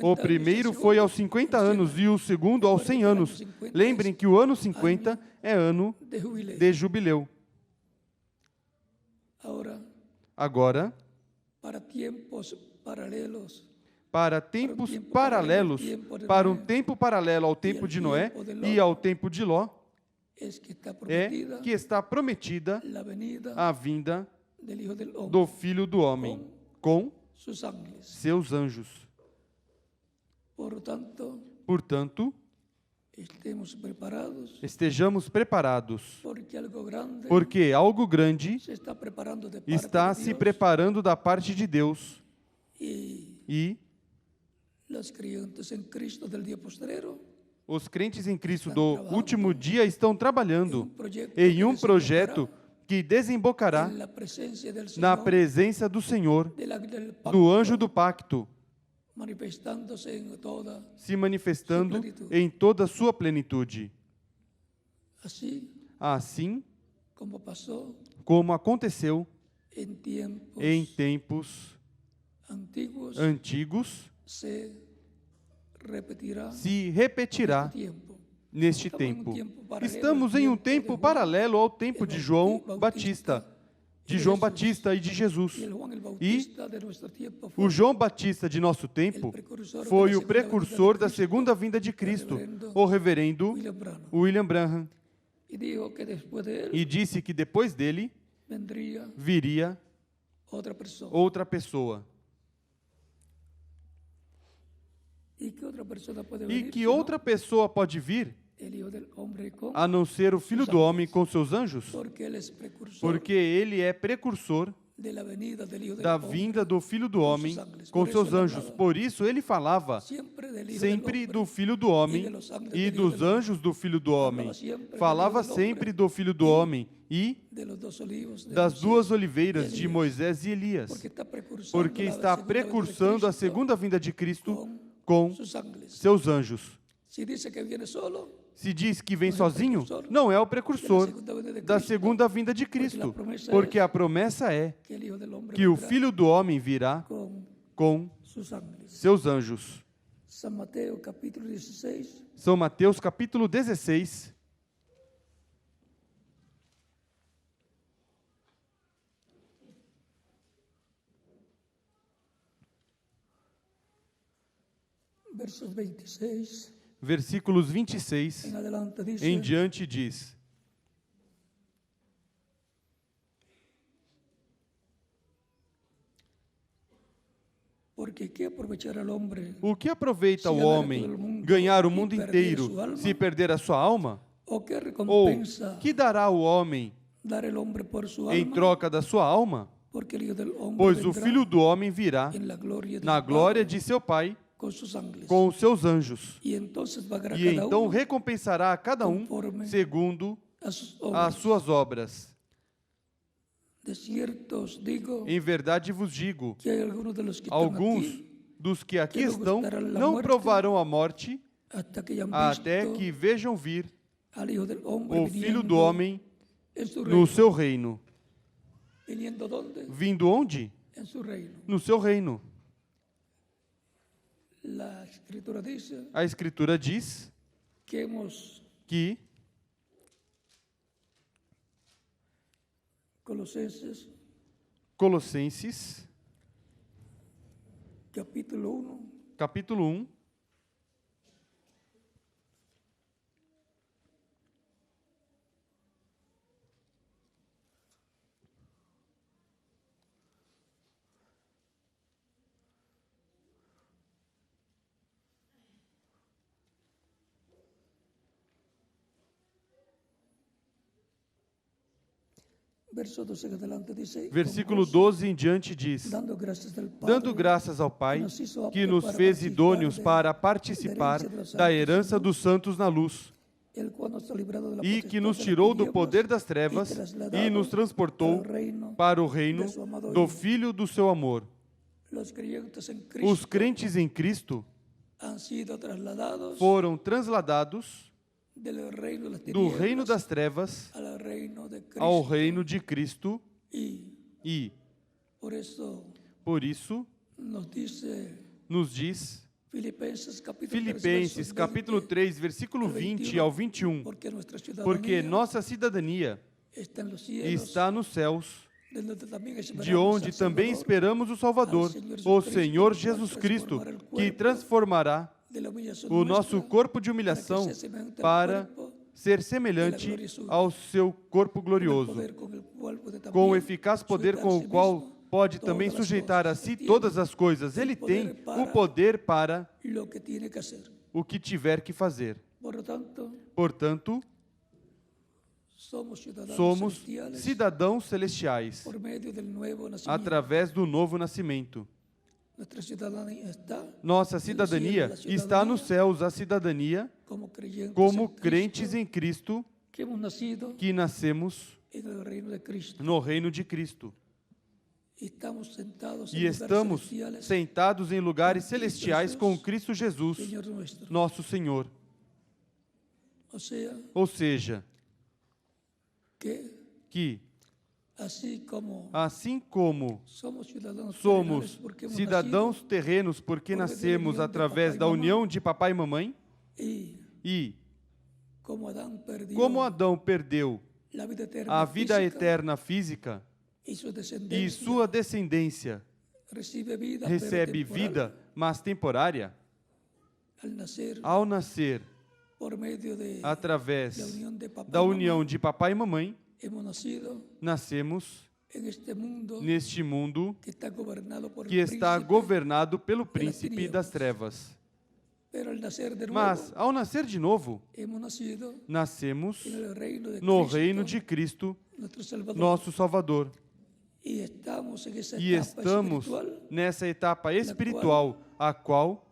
S3: O primeiro foi aos 50 anos e o segundo aos 100 anos. Lembrem que o ano 50 é ano de jubileu. Agora, para tempos paralelos, para um tempo paralelo ao tempo de Noé e ao tempo de Ló, é que está prometida a vinda do Filho do Homem com seus anjos. Portanto, estejamos preparados, porque algo grande está se preparando da parte de Deus. E os crentes em Cristo do último dia estão trabalhando em um projeto que desembocará na presença do Senhor, do anjo do pacto, se manifestando em toda a sua plenitude. Assim como aconteceu em tempos antigos, se repetirá neste tempo. Estamos em um tempo paralelo ao tempo de João Batista e de Jesus. E o João Batista de nosso tempo foi o precursor da segunda vinda de Cristo, o reverendo William Branham. E disse que depois dele viria outra pessoa. E que outra pessoa pode vir a não ser o Filho do Homem com seus anjos? Porque ele é precursor da vinda do Filho do Homem com seus anjos. Por isso ele falava sempre do Filho do Homem e dos anjos do Filho do Homem. Falava sempre do Filho do Homem e das duas oliveiras de Moisés e Elias. Porque está precursando a segunda vinda de Cristo com seus anjos. Se diz que vem sozinho, não é o precursor da segunda vinda de Cristo, porque a promessa é que o Filho do Homem virá com seus anjos. São Mateus capítulo 16. Versículos 26 em diante diz: O que aproveita o homem ganhar o mundo inteiro se perder a sua alma? Ou que dará o homem em troca da sua alma, pois o Filho do Homem virá na glória de seu Pai com os seus anjos, e então recompensará a cada um segundo as suas obras. Em verdade vos digo, alguns dos que aqui estão não provarão a morte até que vejam vir o Filho do Homem no seu reino. Vindo onde? No seu reino. A Escritura diz que Colossenses, capítulo 1, versículo 12 em diante diz: dando graças ao Pai, que nos fez idôneos para participar da herança dos santos na luz, e que nos tirou do poder das trevas e nos transportou para o reino do Filho do seu amor. Os crentes em Cristo foram transladados do reino das trevas ao reino de Cristo, e por isso nos diz Filipenses capítulo 3, versículo 20 ao 21, porque nossa cidadania está nos céus, de onde também esperamos o Salvador, o Senhor Jesus Cristo, que transformará o nosso corpo de humilhação para ser semelhante ao seu corpo glorioso, com o eficaz poder com o qual pode também sujeitar a si todas as coisas. Ele tem o poder para o que tiver que fazer. Portanto, somos cidadãos celestiais através do novo nascimento. Nossa cidadania está nos céus, a cidadania como crentes em Cristo, que nascemos no reino de Cristo. E estamos sentados em lugares celestiais com Cristo Jesus, nosso Senhor. Ou seja, que assim como somos cidadãos terrenos porque nascemos através da união de papai e mamãe, e como Adão perdeu a vida eterna física, e sua descendência recebe vida, mas temporária, ao nascer através da união de papai e mamãe, nascemos neste mundo que está governado pelo príncipe das trevas. Mas, ao nascer de novo, nascemos no reino de Cristo, nosso Salvador. E estamos nessa etapa espiritual, a qual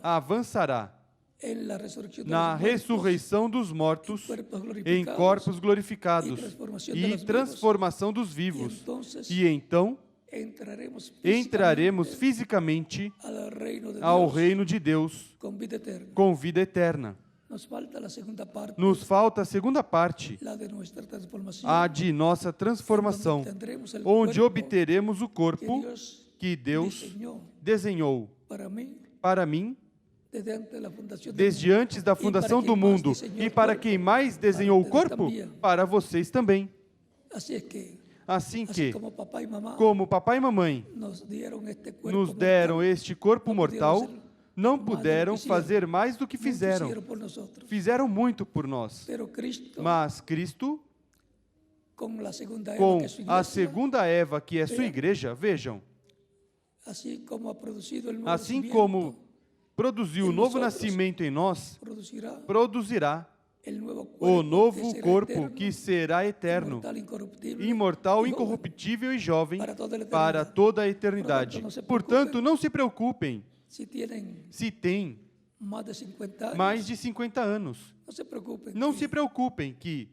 S3: avançará na ressurreição dos mortos em corpos glorificados e transformação dos vivos. E então entraremos fisicamente ao reino de Deus com vida eterna. Nos falta a segunda parte, a de nossa transformação, onde obteremos o corpo que Deus desenhou para mim desde antes da fundação do mundo. E para quem mais desenhou o corpo? Para vocês também. Assim que, como papai e mamãe nos deram este corpo mortal, não puderam fazer mais do que fizeram. Fizeram muito por nós. Mas Cristo, com a segunda Eva, que é sua igreja, vejam, assim como produziu o novo nascimento em nós, produzirá o novo corpo que será eterno, imortal, incorruptível e jovem para toda a eternidade. Portanto, não se preocupem se têm mais de 50 anos. Não se preocupem que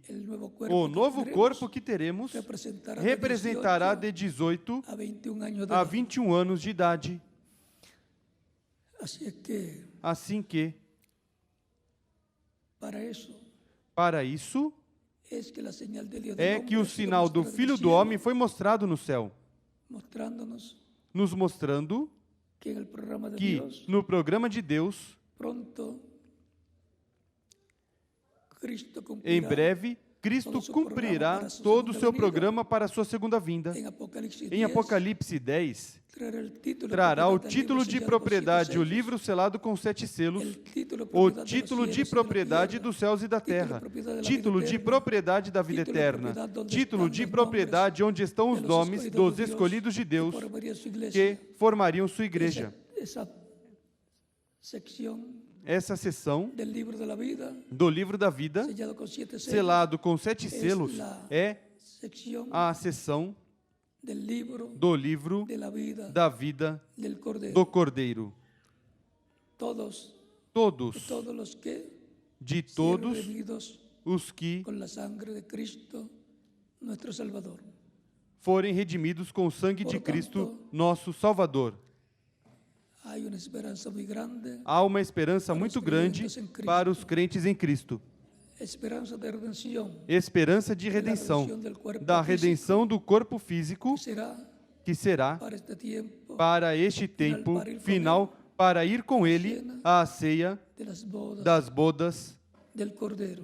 S3: o novo corpo que teremos representará de 18 a 21 anos de idade. Assim que, para isso, é que o sinal do Filho do Homem foi mostrado no céu, nos mostrando que no programa de Deus, em breve, Cristo cumprirá todo o seu programa para a sua segunda vinda. Em Apocalipse 10, trará o título de propriedade, o livro selado com 7 selos, o título de propriedade dos céus e da terra, título de propriedade da vida eterna, título de propriedade onde estão os nomes dos escolhidos de Deus que formariam sua igreja. Essa seção do livro da vida, selado com 7 selos, é a seção do livro da vida do Cordeiro. Todos, de todos os que forem redimidos com o sangue de Cristo, nosso Salvador. Há uma esperança muito grande para os crentes em Cristo. Esperança de redenção, da redenção do corpo físico, que será para este tempo final, para ir com Ele à ceia das bodas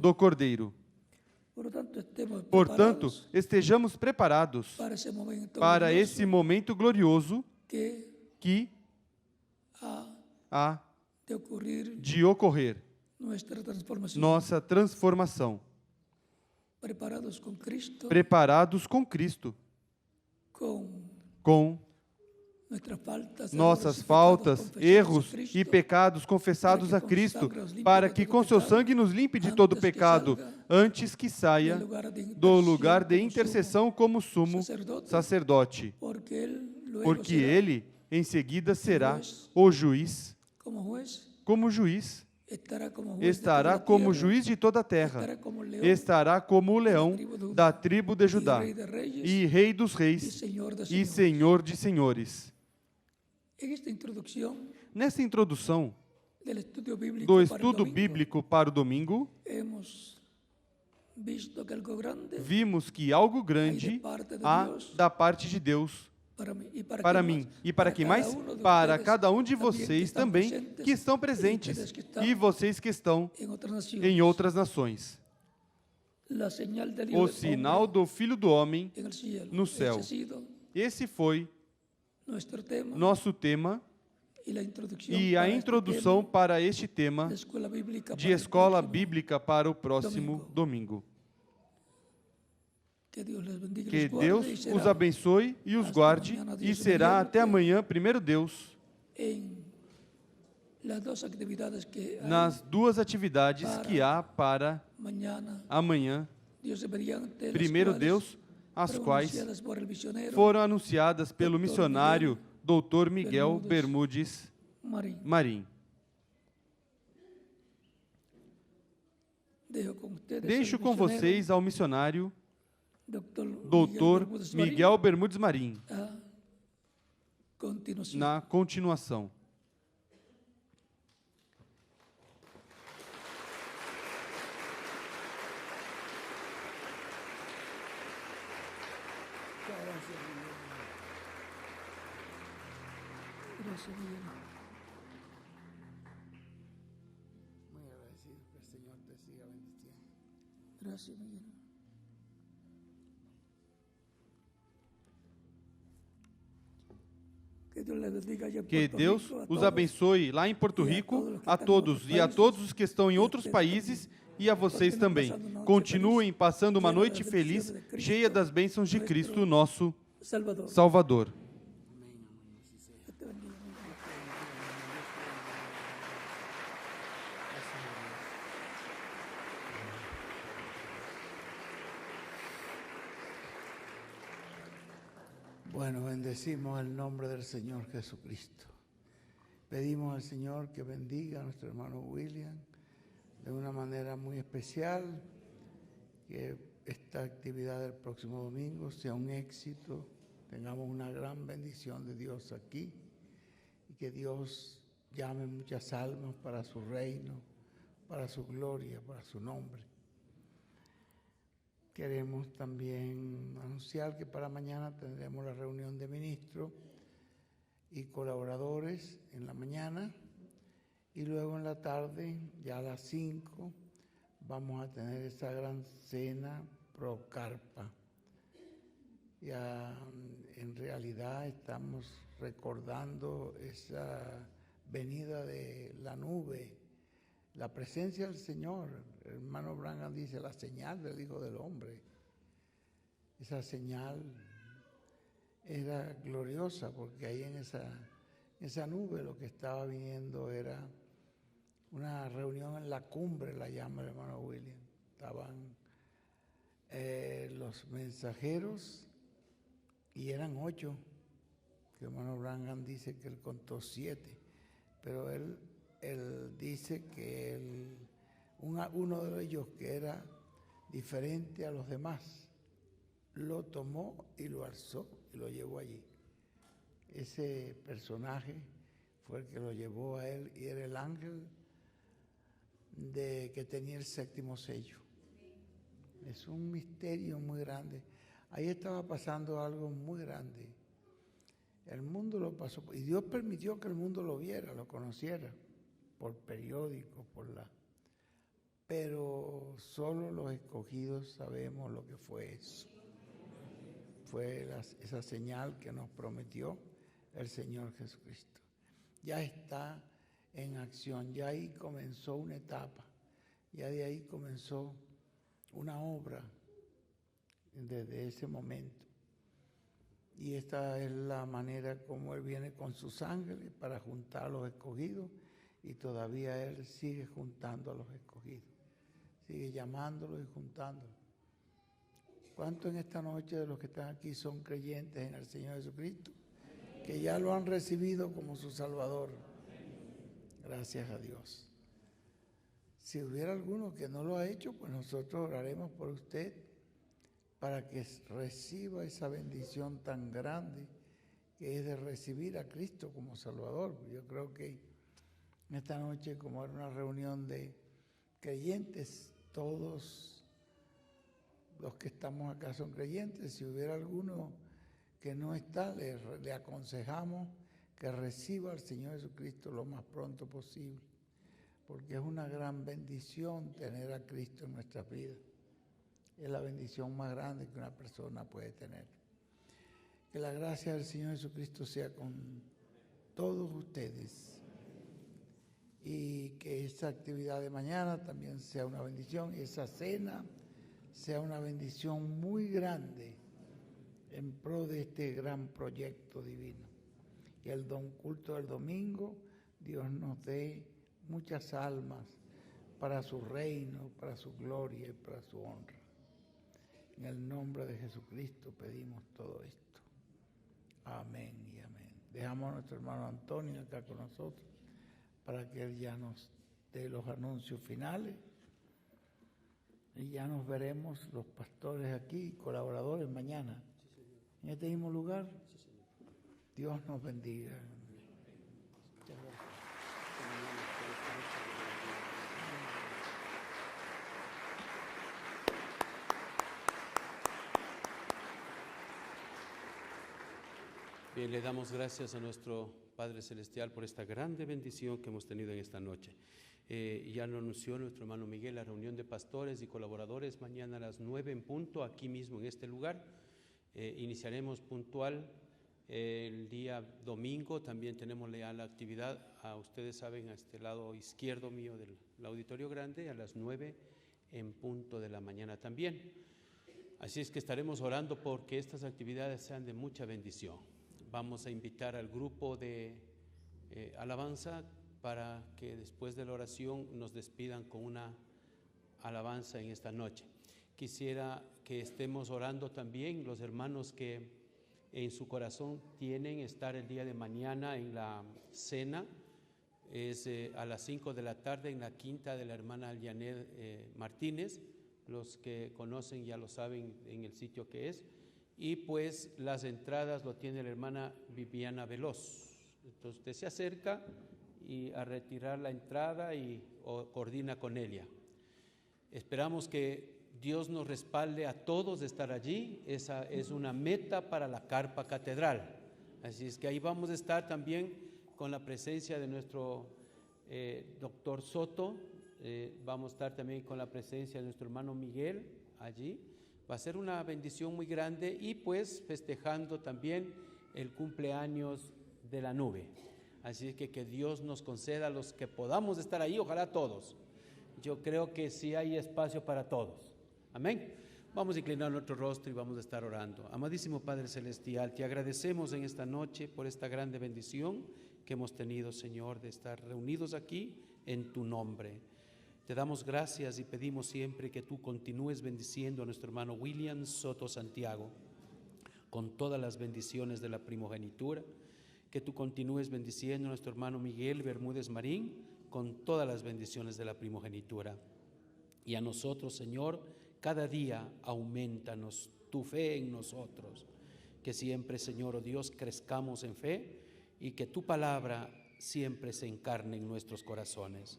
S3: do Cordeiro. Portanto, estejamos preparados para esse momento glorioso que há de ocorrer nossa transformação. Preparados com Cristo, com nossas faltas, erros e pecados confessados a Cristo, para que com seu sangue nos limpe de todo pecado, antes que saia do lugar de intercessão como sumo sacerdote, porque Ele em seguida será o juiz, como juiz, estará como juiz de toda a terra, estará como o leão da tribo de Judá, e rei dos reis e senhor de senhores. Nessa introdução do estudo bíblico para o domingo, vimos que algo grande há da parte de Deus para mim e para quem mais? Para cada um de vocês também que estão presentes e vocês que estão em outras nações. O sinal do Filho do Homem no céu. Esse foi nosso tema e a introdução para este tema de escola bíblica para o próximo domingo. Que Deus os abençoe e os guarde, e será até amanhã, primeiro Deus, nas duas atividades que há para amanhã, primeiro Deus, as quais foram anunciadas pelo missionário Dr. Miguel Bermudes Marim. Deixo com vocês ao missionário Dr. Miguel Bermudes Marim, na continuação.
S1: Muy agradecido que el Señor te siga bendiciendo.
S2: Gracias, Miguel.
S3: Que Deus os abençoe lá em Porto Rico, a todos e a todos os que estão em outros países e a vocês também. Continuem passando uma noite feliz, cheia das bênçãos de Cristo, nosso Salvador.
S1: Bueno, bendecimos el nombre del Señor Jesucristo. Pedimos al Señor que bendiga a nuestro hermano William de una manera muy especial, que esta actividad del próximo domingo sea un éxito, tengamos una gran bendición de Dios aquí y que Dios llame muchas almas para su reino, para su gloria, para su nombre. Queremos también anunciar que para mañana tendremos la reunión de ministros y colaboradores en la mañana y luego en la tarde, ya a las 5, vamos a tener esa gran cena pro carpa. Ya en realidad estamos recordando esa venida de la nube, la presencia del Señor. El hermano Branham dice la señal del Hijo del Hombre. Esa señal era gloriosa porque ahí en esa nube lo que estaba viniendo era una reunión en la cumbre, la llama el hermano William. Estaban los mensajeros y eran 8. El hermano Branham dice que él contó 7, pero él dice que uno de ellos que era diferente a los demás, lo tomó y lo alzó y lo llevó allí. Ese personaje fue el que lo llevó a él y era el ángel que tenía el 7º sello. Es un misterio muy grande. Ahí estaba pasando algo muy grande. El mundo lo pasó y Dios permitió que el mundo lo viera, lo conociera, por periódicos, pero solo los escogidos sabemos lo que fue eso. Fue esa señal que nos prometió el Señor Jesucristo. Ya está en acción, ya ahí comenzó una etapa, ya de ahí comenzó una obra desde ese momento. Y esta es la manera como Él viene con sus ángeles para juntar a los escogidos y todavía Él sigue juntando a los escogidos, sigue llamándolos y juntándolos. ¿Cuántos en esta noche de los que están aquí son creyentes en el Señor Jesucristo? Que ya lo han recibido como su Salvador. Gracias a Dios. Si hubiera alguno que no lo ha hecho, pues nosotros oraremos por usted para que reciba esa bendición tan grande que es de recibir a Cristo como Salvador. Yo creo que en esta noche, como era una reunión de creyentes, todos los que estamos acá son creyentes. Si hubiera alguno que no está, le aconsejamos que reciba al Señor Jesucristo lo más pronto posible, porque es una gran bendición tener a Cristo en nuestras vidas. Es la bendición más grande que una persona puede tener. Que la gracia del Señor Jesucristo sea con todos ustedes y que esa actividad de mañana también sea una bendición y esa cena sea una bendición muy grande en pro de este gran proyecto divino. Y el culto del domingo, Dios nos dé muchas almas para su reino, para su gloria y para su honra. En el nombre de Jesucristo pedimos todo esto. Amén y amén. Dejamos a nuestro hermano Antonio acá con nosotros para que él ya nos dé los anuncios finales. Y ya nos veremos los pastores aquí, colaboradores, mañana. En este mismo lugar. Dios nos bendiga. Muchas gracias.
S4: Bien, le damos gracias a nuestro Padre Celestial por esta grande bendición que hemos tenido en esta noche. Ya lo anunció nuestro hermano Miguel, la reunión de pastores y colaboradores mañana a las 9 en punto, aquí mismo en este lugar. Iniciaremos puntual el día domingo. También tenemos ya la actividad, ustedes saben, a este lado izquierdo mío del auditorio grande, a las 9 en punto de la mañana también. Así es que estaremos orando porque estas actividades sean de mucha bendición. Vamos a invitar al grupo de alabanza para que después de la oración nos despidan con una alabanza en esta noche. Quisiera que estemos orando también los hermanos que en su corazón tienen estar el día de mañana en la cena. Es a las 5 de la tarde en la quinta de la hermana Janet Martínez. Los que conocen ya lo saben en el sitio que es. Y pues las entradas lo tiene la hermana Viviana Veloz. Entonces usted se acerca y a retirar la entrada y coordina con ella. Esperamos que Dios nos respalde a todos de estar allí. Esa es una meta para la carpa catedral. Así es que ahí vamos a estar también con la presencia de nuestro doctor Soto. Vamos a estar también con la presencia de nuestro hermano Miguel allí. Va a ser una bendición muy grande y pues festejando también el cumpleaños de la nube. Así es que Dios nos conceda a los que podamos estar ahí, ojalá todos. Yo creo que sí hay espacio para todos. Amén. Vamos a inclinar nuestro rostro y vamos a estar orando. Amadísimo Padre Celestial, te agradecemos en esta noche por esta grande bendición que hemos tenido, Señor, de estar reunidos aquí en tu nombre. Te damos gracias y pedimos siempre que tú continúes bendiciendo a nuestro hermano William Soto Santiago con todas las bendiciones de la primogenitura, que tú continúes bendiciendo a nuestro hermano Miguel Bermúdez Marín con todas las bendiciones de la primogenitura. Y a nosotros, Señor, cada día aumentanos tu fe en nosotros, que siempre, Señor, oh Dios, crezcamos en fe y que tu palabra siempre se encarne en nuestros corazones.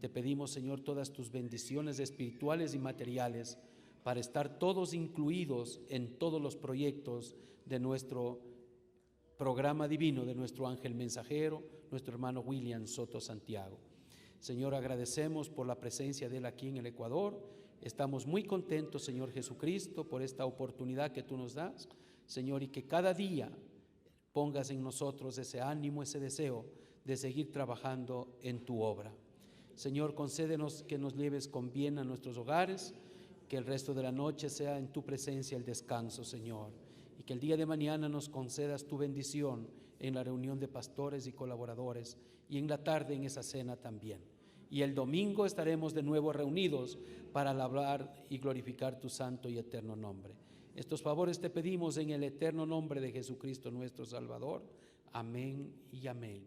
S4: Te pedimos, Señor, todas tus bendiciones espirituales y materiales para estar todos incluidos en todos los proyectos de nuestro programa divino, de nuestro ángel mensajero, nuestro hermano William Soto Santiago. Señor, agradecemos por la presencia de él aquí en el Ecuador. Estamos muy contentos, Señor Jesucristo, por esta oportunidad que tú nos das, Señor, y que cada día pongas en nosotros ese ánimo, ese deseo de seguir trabajando en tu obra. Señor, concédenos que nos lleves con bien a nuestros hogares, que el resto de la noche sea en tu presencia el descanso, Señor, y que el día de mañana nos concedas tu bendición en la reunión de pastores y colaboradores, y en la tarde en esa cena también. Y el domingo estaremos de nuevo reunidos para alabar y glorificar tu santo y eterno nombre. Estos favores te pedimos en el eterno nombre de Jesucristo nuestro Salvador. Amén y amén.